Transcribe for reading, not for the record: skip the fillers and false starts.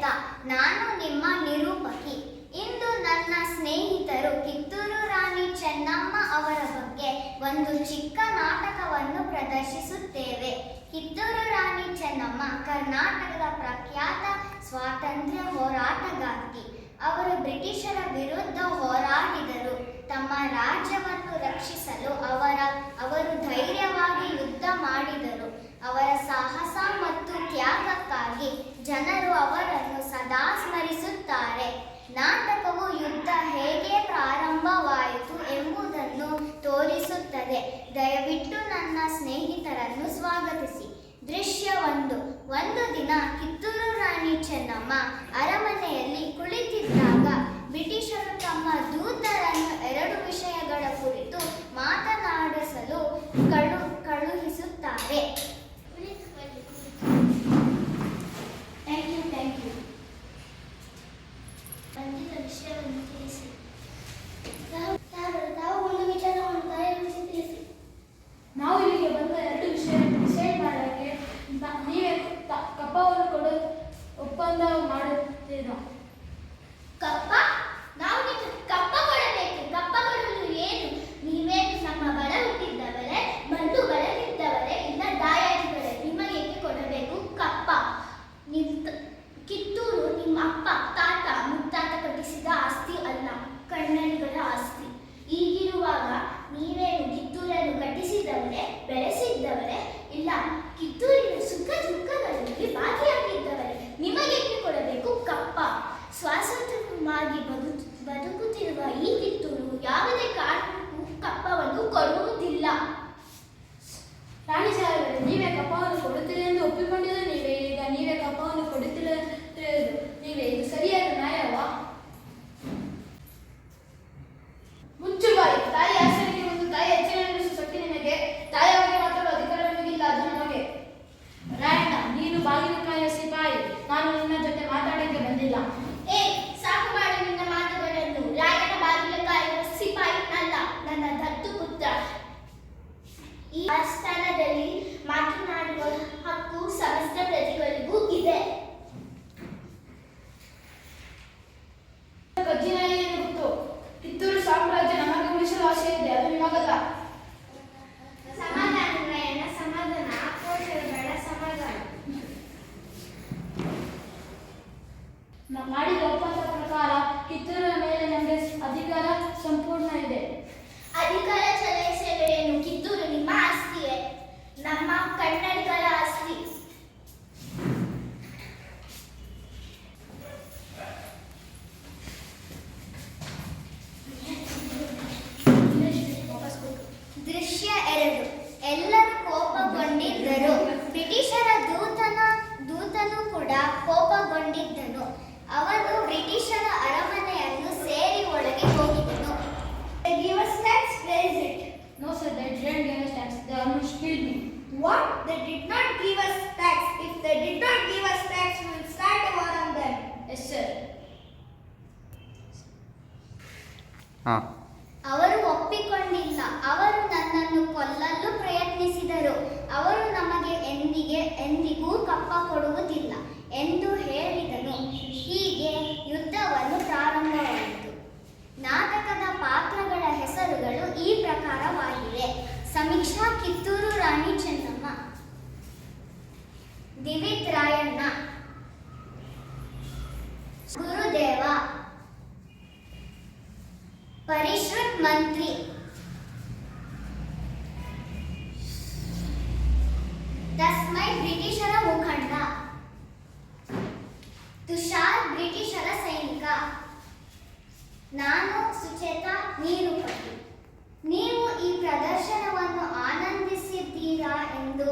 ಸುಚೇತಾ. ನಾನು ನಿಮ್ಮ ನಿರೂಪಕಿ. ಇಂದು ನನ್ನ ಸ್ನೇಹಿತರು ಕಿತ್ತೂರು ರಾಣಿ ಚೆನ್ನಮ್ಮ ಅವರ ಬಗ್ಗೆ ಒಂದು ಚಿಕ್ಕ ನಾಟಕವನ್ನು ಪ್ರದರ್ಶಿಸುತ್ತೇವೆ. ಕಿತ್ತೂರು ರಾಣಿ ಚೆನ್ನಮ್ಮ ಕರ್ನಾಟಕದ ಪ್ರಖ್ಯಾತ ಸ್ವಾತಂತ್ರ್ಯ ಹೋರಾಟಗಾರ್ತಿ. ಅವರು ಬ್ರಿಟಿಷರ ವಿರುದ್ಧ ಹೋರಾಡಿದರು. ತಮ್ಮ ರಾಜ್ಯವನ್ನು ರಕ್ಷಿಸಲು ಅವರು ಧೈರ್ಯವಾಗಿ ಯುದ್ಧ ಮಾಡಿದರು. ಅವರ ಸಾಹಸ ಮತ್ತು ತ್ಯಾಗಕ್ಕಾಗಿ ಜನರು ಅವರನ್ನು ಸದಾ ಸ್ಮರಿಸುತ್ತಾರೆ. ನಾಟಕವು ಯುದ್ಧ ಹೇಗೆ ಪ್ರಾರಂಭವಾಯಿತು ಎಂಬುದನ್ನು ತೋರಿಸುತ್ತದೆ. ದಯವಿಟ್ಟು ನನ್ನ ಸ್ನೇಹಿತರನ್ನು ಸ್ವಾಗತಿಸಿ. ದೃಶ್ಯ 1. ಒಂದು ದಿನ ಕಿತ್ತೂರು ರಾಣಿ ಚೆನ್ನಮ್ಮ ಅರಮನೆಯಲ್ಲಿ ಕುಳಿತಿದ್ದಾಗ ಬ್ರಿಟಿಷರು ತಮ್ಮ ದೂತರನ್ನು 2 ವಿಷಯಗಳ ಕುರಿತು ಮಾತನಾಡಿಸಲು ಕಳುಹಿಸುತ್ತಾರೆ. ವಿಷಯವನ್ನು ತಿಳಿಸಿ. ತಾವು ಒಂದು ವಿಚಾರವನ್ನು ದಯವಿಟ್ಟು ತಿಳಿಸಿ. ನಾವು ಇಲ್ಲಿಗೆ ಬಂದ 2 ವಿಷಯ ಡಿಸೈಡ್ ಮಾಡೋಕ್ಕೆ ನೀವೇ ಕಪ್ಪವನ್ನು ಕೊಡು ಒಪ್ಪಂದ ಮಾಡುತ್ತೀರಾ? ಕಪ್ಪ? ನಾವು ನಿಮಗೆ ಕಪ್ಪ ಕೊಡಬೇಕು. ಕಪ್ಪ ಕೊಡಲು ಏನು? ನೀವೇನು ನಮ್ಮ ಬಡ ಹುಟ್ಟಿದ್ದವರೇ, ಬಂದು ಬಳಲಿದ್ದವರೇ, ಇಲ್ಲ ದಾಯಾದಿಗಳೇ? ನಿಮಗೆ ಕೊಡಬೇಕು ಕಪ್ಪ? ಕಿತ್ತೂರು ನಿಮ್ಮ ಅಪ್ಪ ತಾತ ಮುತ್ತಾತ ಕಟ್ಟಿಸಿದ ಆಸ್ತಿ ಅಲ್ಲ, ಕನ್ನಡಿಗರ ಆಸ್ತಿ. ಈಗಿರುವಾಗ ನೀವೇನು ಕಿತ್ತೂರನ್ನು ಕಟ್ಟಿಸಿದವರೇ, ಬೆಳೆಸಿದ್ದವರೇ, ಇಲ್ಲ ಕಿತ್ತೂರಿನ ಸುಖ ದುಃಖಗಳಲ್ಲಿ ಭಾಗಿಯಾಗಿದ್ದವರೇ? ನಿಮಗೆ ಕೊಡಬೇಕು ಕಪ್ಪ. ಸ್ವಾತಂತ್ರ್ಯವಾಗಿ ಬದುಕುತ್ತಿರುವ ಈ ಕಿತ್ತೂರು ಯಾವುದೇ ಕಾರಣಕ್ಕೂ ಕಪ್ಪವನ್ನು ಕೊಡುವುದಿಲ್ಲ. ರಾಣಿ ಸಾಹೇಬರೇ, ನೀವೇ ಕಪ್ಪವನ್ನು ಕೊಡುತ್ತೀರಿ ಎಂದು ಒಪ್ಪಿಕೊಂಡಿದ್ದು ನೀವೇ. ಈಗ ನೀವೇ ಕಪ್ಪವನ್ನು ಕೊಡುತ್ತಿಲ್ಲ ನೀವೇ. ಇದು ಸರಿಯಾದ ನ್ಯಾಯವಾ? ಮುಚ್ಚುಬಾಯಿ. ತಾಯಿ ಆಶ್ರಯಕ್ಕೆ ಒಂದು ತಾಯಿ ಹೆಚ್ಚಿನ ನಡೆಸುವ ಶಕ್ತಿ ನಿನಗೆ. ತಾಯಿಯ ಬಗ್ಗೆ ಮಾತಾಡುವ ಅಧಿಕಾರ ನಿಮಗಿಲ್ಲ, ಅದು ನಮಗೆ. ರಾಯಣ್ಣ, ನೀನು ಬಾಗಿಲುಕಾಯ ಸಿಪಾಯಿ. ನಾನು ನಿನ್ನ ಜೊತೆ ಮಾತಾಡಕ್ಕೆ ಬಂದಿಲ್ಲ. ಸಾಕು ಮಾಡಿ ನಿನ್ನ ಮಾತುಗಳನ್ನು. ರಾಯಣ್ಣ ಬಾಗಿಲುಕಾಯುವ ಸಿಪಾಯಿ ಅಲ್ಲ, ನನ್ನ ದತ್ತು ಪುತ್ರ. ಈ ಆಸ್ಥಾನದಲ್ಲಿ ಮಾತನಾಡುವ ಹಕ್ಕು ಸಮಸ್ತ ಪ್ರಜೆಗಳಿಗೂ ಇದೆ. ಗಜ್ಜಿನಲ್ಲಿ ಏನು ಗೊತ್ತು? ಕಿತ್ತೂರು ಸಾಮ್ರಾಜ್ಯ ನಮಗೆ ಉಳಿಸಲು ಆಸೆ ಇದೆ, ಅದು ನಿಮಗಲ್ಲ. ಸಮಾಧಾನ ರಾಯಣ್ಣ, ಸಮಾಧಾನ. ಆಕ್ರೋಶದ ಬೇಡ, ಸಮಾಧಾನ. ಮಾಡಿದ ಒಪ್ಪಂದದ ಪ್ರಕಾರ ಕಿತ್ತೂರಿನ ಮೇಲೆ ನಮಗೆ ಅಧಿಕಾರ ಸಂಪೂರ್ಣ ಇದೆ. ಅಧಿಕಾರ ಚಲಾಯಿಸಬೇಡೇನು? ಕಿತ್ತೂರು ನಿಮ್ಮ ಆಸ್ತಿಯೇ, ನಮ್ಮ ಕನ್ನಡಿಗರ ಆಸ್ತಿ. ದೃಶ್ಯ 2. ಎಲ್ಲರೂ ಕೋಪಗೊಂಡಿದ್ದರು. ಬ್ರಿಟಿಷರ ದೂತನು ಕೂಡ ಕೋಪಗೊಂಡಿದ್ದನು. ಅವನು ಬ್ರಿಟಿಷರ ಅರಮನೆಯನ್ನು ಸೇರಿ ಒಳಗೆ ಹೋಗಿದ್ದನು. They give us tax, where is it? No sir, they didn't give us tax. They almost killed me. What? They did not give us tax. If they did not give us tax, we will start a war on them. Yes sir. ಅವರು ಒಪ್ಪಿಕೊಂಡಿಲ್ಲ. ಅವರು ನನ್ನನ್ನು ಕೊಲ್ಲಲು ಪ್ರಯತ್ನಿಸಿದರು. ಅವರು ನಮಗೆ ಎಂದಿಗೂ ಕಪ್ಪ ಕೊಡುವುದಿಲ್ಲ ಎಂದು ಹೇಳಿದನು. ಹೀಗೆ ಯುದ್ಧವನ್ನು ಪ್ರಾರಂಭವಾಯಿತು. ನಾಟಕದ ಪಾತ್ರಗಳ ಹೆಸರುಗಳು ಈ ಪ್ರಕಾರವಾಗಿವೆ. ಸಮೀಕ್ಷಾ ಕಿತ್ತೂರು ರಾಣಿ ಚೆನ್ನಮ್ಮ, ದಿವಿತ್ ರಾಯಣ್ಣ, ಗುರುದೇವ, ಪರಿಶ್ರುತ್ ಮಂತ್ರಿ, ತಸ್ಮೈ ಬ್ರಿಟಿಷರ ಮುಖಂಡ, ತುಷಾರ್ ಬ್ರಿಟಿಷರ ಸೈನಿಕ, ನಾನು ಸುಚೇತಾ ನಿರೂಪಕಿ. ನೀವು ಈ ಪ್ರದರ್ಶನವನ್ನು ಆನಂದಿಸಿದ್ದೀರಾ ಎಂದು